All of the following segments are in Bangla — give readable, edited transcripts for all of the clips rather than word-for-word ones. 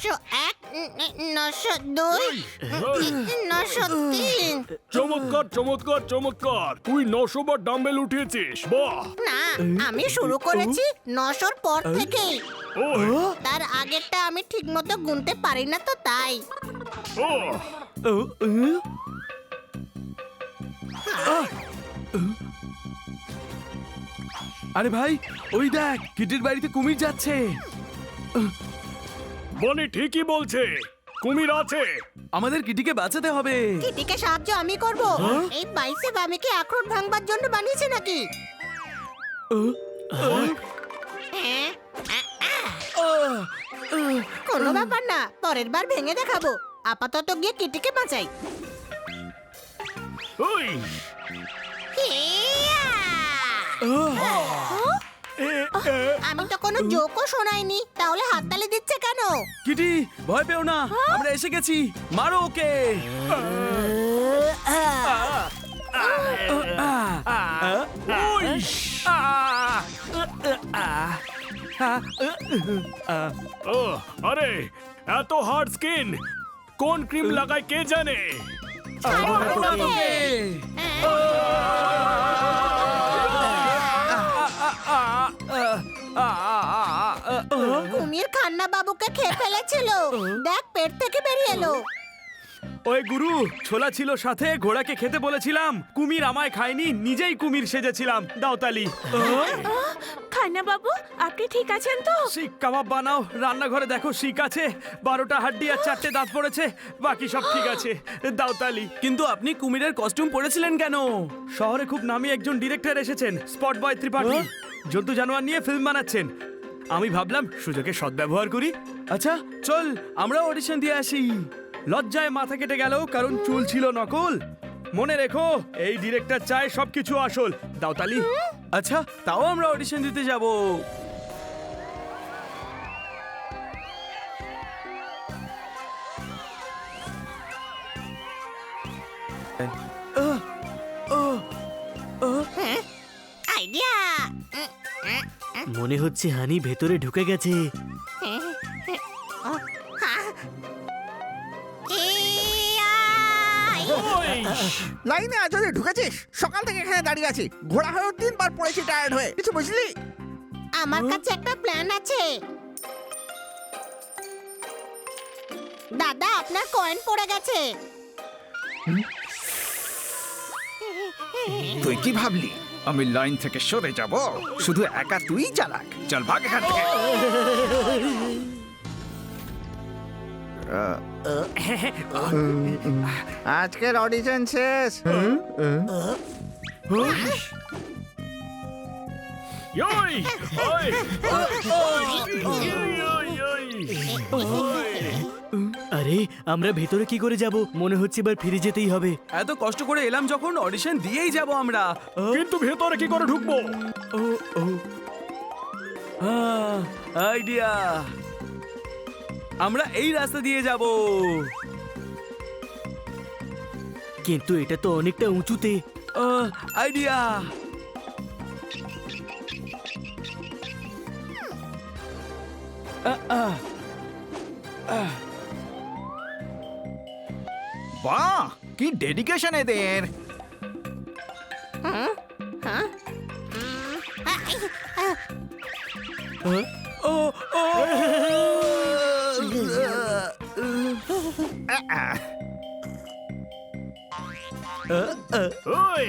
901, 902, 903। চমৎকার চমৎকার চমৎকার, তুই 900 বার ডাম্বেল উঠিয়েছিস, বাহ। না, আমি শুরু করেছি 900-র পর থেকেই। ওই, তার আগেরটা আমি ঠিকমতো গুনতে পারি না তো তাই। ও, আরে ভাই, ওই দেখ কিটির বাড়িতে কুমির যাচ্ছে। বনি ঠিকই বলছে, কুমির আছে। আমাদের কিটিকে বাঁচাতে হবে। কিটিকে সাহায্য আমি করব। এই বাইসেপ আমি কি আখরোট ভাঙবার জন্য বানিয়েছে নাকি? হ্যাঁ, কোনো ব্যাপার না, পরের বার ভেঙে দেখাবো। আপাতত গিয়ে কিটিকে বাঁচাই। ওই, হিয়া! আমি তো কোনো জোকও শোনাইনি, তাহলে হাততালি দিচ্ছে কেন? কিটি, ভয় পেও না, আমরা এসে গেছি। মারো ওকে। ওই, ও, আরে এত হার্ড স্কিন, কোন ক্রিম লাগায় কে জানে। কুমির খান্না বাবুকে খেয়ে ফেলেছিল, দেখ পেট থেকে বেরিয়ে এলো। ওই গুরু, ছোলা ছিল সাথে, ঘোড়াকে খেতে বলেছিলাম। কুমির আমায় খায়নি, নিজেই কুমির সেজেছিলাম। দাও তালি। খান্না বাবু, আপনি ঠিক আছেন তো? শিক কাবাব বানাও, রান্নাঘরে দেখো শিক আছে, 12টা হাড্ডি আর 4টে দাঁত পড়েছে, বাকি সব ঠিক আছে। দাও তালি। কিন্তু আপনি কুমিরের কস্টিউম পরেছিলেন কেন? শহরে খুব নামি একজন ডিরেক্টর এসেছেন, স্পট বয় ত্রিপাঠী। জন্তু জানোয়ার নিয়ে ফিল্ম বানাচ্ছেন। আমি ভাবলাম সুযোগে সদ্ব্যবহার করি। আচ্ছা চল, আমরা অডিশন দিয়ে আসি। লজ্জায় মাথা কেটে গেল কারণ চুল ছিল নকল। মনে রেখো, এই ডিরেক্টর চায় সবকিছু আসল। দাও তালি। আচ্ছা, তাও আমরা অডিশন দিতে যাব। আইডিয়া! মনে হচ্ছে হানি ভেতরে ঢুকে গেছে। লাইনে আজ যদি ঢুকেছিস, সকাল থেকে এখানে দাঁড়িয়ে আছি, ঘোড়া হয়েও 3 বার পড়েছি টায়ার্ড হয়ে, কিছু বুঝলি? আমার কাছে একটা প্ল্যান আছে। দাদা, আপনার কয়েন পড়ে গেছে। তুই কি ভাবলি আমি লাইন থেকে সরে যাব? শুধু একা তুই চালাক, চল ভাগ এখান থেকে। আজকের অডিশন শেষ। ওই, ওই, আরে আমরা ভেতরে কি করে যাব? মনে হচ্ছে এবার ফিরে যেতেই হবে। এত কষ্ট করে এলাম যখন, অডিশন দিয়েই যাব আমরা। কিন্তু ভেতরে কি করে ঢুকবো? আইডিয়া, আমরা এই রাস্তা দিয়ে যাব। কিন্তু এটা তো অনেকটা উঁচুতে। আইডিয়া, বাহ, কি ডেডিকেশন এদের। ও ও ওই,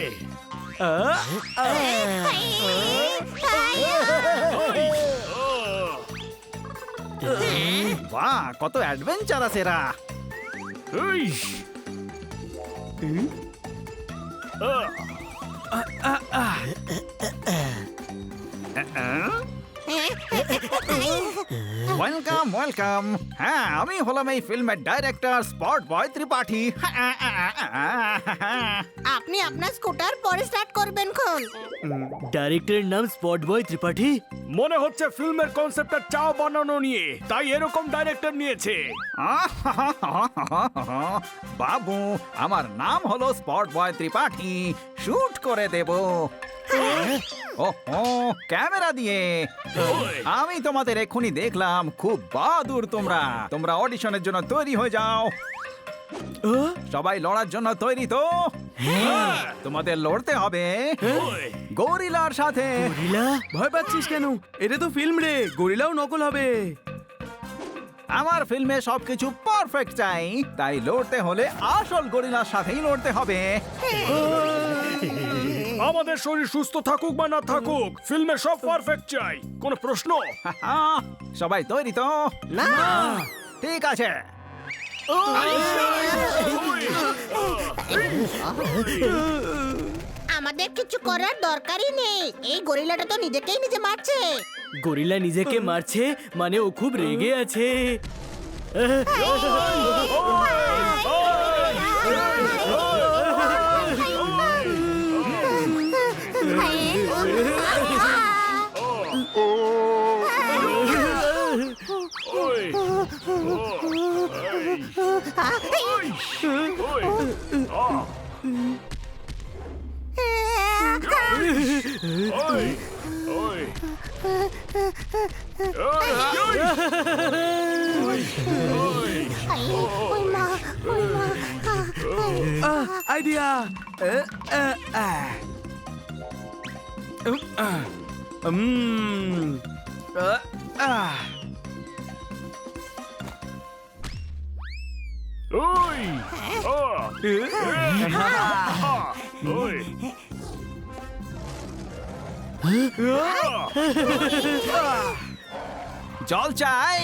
বাহ, কত অ্যাডভেঞ্চার আছে এরা। ওই, ওয়েলকাম ওয়েলকাম। হ্যাঁ, আমি হলাম এই ফিল্মের ডাইরেক্টর স্পট বয় ত্রিপাঠী। আপনি আপনার স্কুটার পরে স্টার্ট করবেন খন। ডাইরেক্টরের নাম স্পট বয় ত্রিপাঠী। মনে হচ্ছে ফিল্মের কনসেপ্টটা চাও বানানো নিয়ে, তাই এরকম ডাইরেক্টর নিয়েছে। বাবু, আমার নাম হলো স্পট বয় ত্রিপাঠী, শুট করে দেব। ওহো, ক্যামেরা দিয়ে। ওই, আমি তোমাদের এক্ষুনি দেখলাম, খুব বাহাদুর তোমরা। তোমরা অডিশনের জন্য তৈরি হয়ে যাও। সবাই লড়ার জন্য তৈরি তো? হ্যাঁ, তোমাদের লড়তে হবে ওই, গরিলার সাথে। গরিলা? ভয় পাচ্ছিস কেন? এটা তো ফিল্ম রে, গরিলাও নকল হবে। আমার ফিল্মে সবকিছু পারফেক্ট চাই, তাই লড়তে হলে আসল গরিলার সাথেই লড়তে হবে। আমাদের শরীর সুস্থ থাকুক বা না থাকুক, ফিল্মে সব পারফেক্ট চাই। কোনো প্রশ্ন? সবাই তৈরি তো? না ঠিক আছে। আমাদের কিছু করার দরকারই নেই, এই গরিলাটা তো নিজেকেই নিজে মারছে। গরিলা নিজেকে মারছে মানে ও খুব রেগে আছে। ওই, ওই, ওই, ওই, আইডিয়া। ওই, ওই, জল চাই?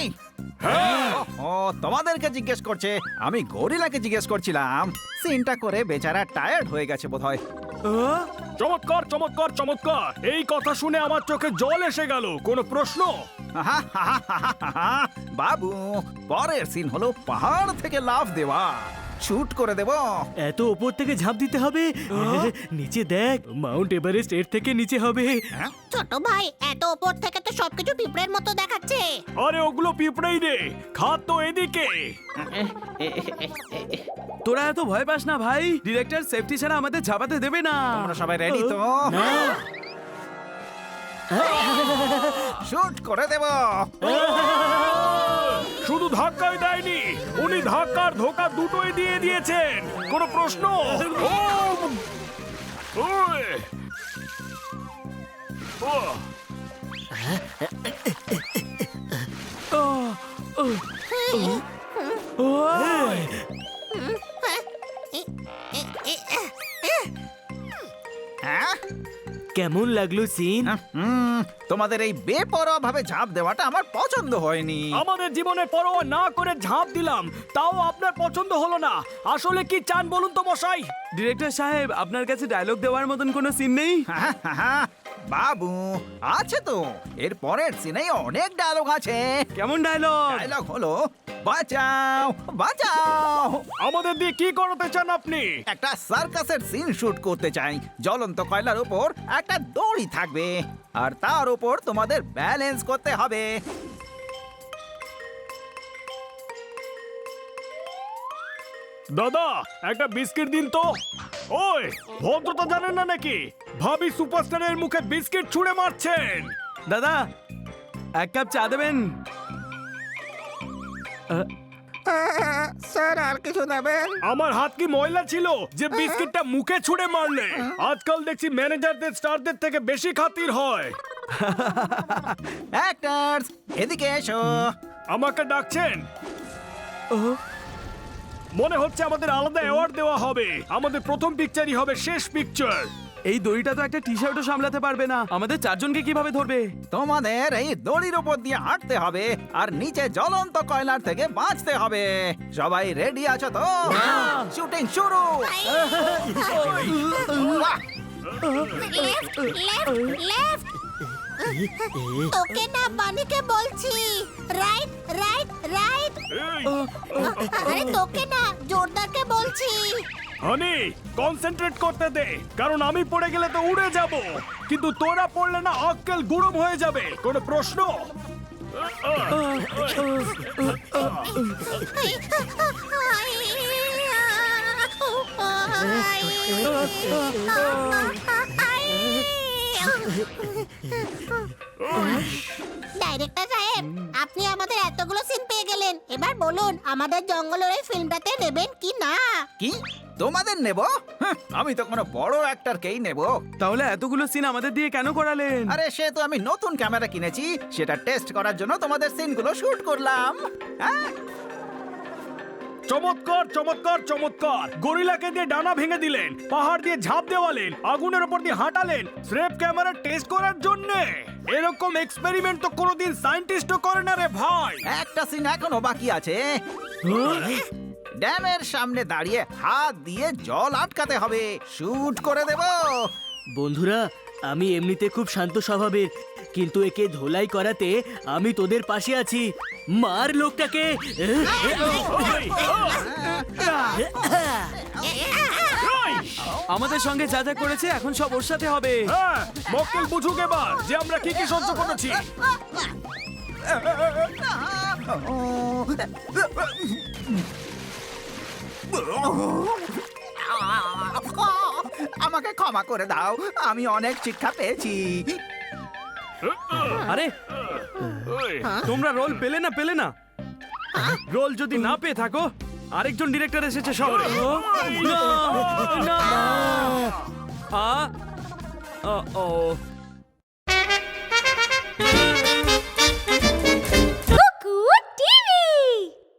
হ্যাঁ, ও তোমাদেরকে জিজ্ঞেস করছে, আমি গরিলাকে জিজ্ঞেস করছিলাম। সিনটা করে বেচারা টায়ার্ড হয়ে গেছে বোধহয়। চমৎকার চমৎকার চমৎকার। এই কথা শুনে আমার চোখে জল এসে গেল। কোনো প্রশ্ন? বাবু, পরের সিন হলো পাহাড় থেকে লাফ দেওয়া। শুট করে দেব। এত ওপর থেকে ঝাঁপ দিতে হবে? নিচে দেখ, মাউন্ট এভারেস্ট এর থেকে নিচে হবে। ছোট ভাই, এত ওপর থেকে তো সবকিছু পিঁপড়ের মতো দেখাচ্ছে। আরে ওগুলো পিঁপড়েই রে, খাত তো এদিকে। তোরা এত ভয় পাস না ভাই, ডিরেক্টর সেফটি ছাড়া আমাদের ঝাপাতে দেবে না। তোমরা সবাই রেডি তো? শুট করে দেব। শুধু ধাক্কাই দেয়নি, উনি ধাক্কার ধোকা দুটোই দিয়ে দিয়েছেন। কোনো প্রশ্ন? ও! ওই! ও! হ্যাঁ? কেমন লাগলো সিন? তোমাদের এই বেপরোয়া ভাবে ঝাঁপ দেওয়াটা আমার পছন্দ হয়নি। আমাদের জীবনে পরোয়া না করে ঝাঁপ দিলাম, তাও আপনার পছন্দ হলো না। আসলে কি চান বলুন তো মশাই? ডিরেক্টর সাহেব, আপনার কাছে ডায়লগ দেওয়ার মতন কোনো সিন নেই? বাবু, আছে তো। এর পরের সিনেই অনেক ডায়লগ আছে। কেমন ডায়লগ? ডায়লগ হলো, বাঁচাও বাঁচাও। আমাদের দিয়ে কি করাতে চান আপনি? একটা সার্কাসের সিন শুট করতে চাই। জ্বলন্ত কয়লার উপর একটা দড়ি থাকবে, আর তার উপর তোমাদের ব্যালেন্স করতে হবে। দাদা, একটা বিস্কিট দিন তো। ওই, ভদ্রতা জানেন না নাকি? ভাবি সুপারস্টারের মুখে বিস্কিট ছুঁড়ে মারছেন। দাদা, এক কাপ চা দেবেন? স্যার, আর কিছু নেবেন? আমার হাত কি ময়লা ছিল যে বিস্কিটটা মুখে ছুঁড়ে মারলে? আজকাল দেখছি ম্যানেজারদের স্টারদের থেকে বেশি খাতির হয়। অ্যাক্টরস, এদিকে এসো। আমাকে ডাকছেন? মনে হচ্ছে আমাদের আলাদা অ্যাওয়ার্ড দেওয়া হবে। আমাদের প্রথম পিকচারই হবে শেষ পিকচার। এই দড়িটা তো একটা টি শার্টও সামলাতে পারবে না, আমাদের চারজনকে কিভাবে ধরবে? তোমাদের এই দড়ির উপর দিয়ে হাঁটতে হবে, আর নিচে জ্বলন্ত কয়লার থেকে বাঁচতে হবে। সবাই রেডি আছো তো? শুটিং শুরু। Left left left. তোকে না বানিকে বলছি। Right right right. এই, আরে তোকে না, জোরদারকে বলছি। হানি, কনসেন্ট্রেট করতে দে, কারণ আমি পড়ে গেলে তো উড়ে যাব, কিন্তু তোরা পড়লে না আক্কেল গুড়ম হয়ে যাবে। কোনো প্রশ্ন? ডাইরেক্টর সাহেব, আপনি আমাদের এতগুলো সিন পেয়ে গেলেন, এবার বলুন আমাদের জঙ্গলের এই ফিল্মটাতে নেবেন কি না? কি তোমাদের নেব? আমি তো কোনো বড় অ্যাক্টরকেই নেব। তাহলে এতগুলো সিন আমাদের দিয়ে কেন করালেন? আরে সে তো আমি নতুন ক্যামেরা কিনেছি, সেটা টেস্ট করার জন্য তোমাদের সিনগুলো শুট করলাম। হ্যাঁ, চমৎকার চমৎকার চমৎকার! গরিলাকে দিয়ে ডানা ভেঙে দিলেন, পাহাড় দিয়ে ঝাঁপ দেওয়ালেন, আগুনের উপর দিয়ে হাঁটালেন স্রেফ ক্যামেরা টেস্ট করার জন্য। এরকম এক্সপেরিমেন্ট তো কোনোদিন সায়েন্টিস্টও করে না রে ভাই। একটা সিন এখনো বাকি আছে। ড্যামের সামনে দাঁড়িয়ে হাত দিয়ে জল আটকাতে হবে, শুট করে দেব। বন্ধুরা, আমি এমনিতে খুব শান্ত স্বভাবের, কিন্তু একে ধোলাই করাতে আমি তোদের পাশে আছি। মার লোকটাকে। আমাদের সঙ্গে যা যা করেছে এখন সব ওর সাথে হবে। হ্যাঁ, মক্কেল বুঝুক এবার যে আমরা কি কি সহ্য করেছি। আমাকে ক্ষমা করে দাও, আমি অনেক শিক্ষা পেয়েছি। আরে তোমরা রোল পেলে না রোল যদি না পেয়ে থাকো, আরেকজন ডিরেক্টর এসেছে শহরে। না, না। ও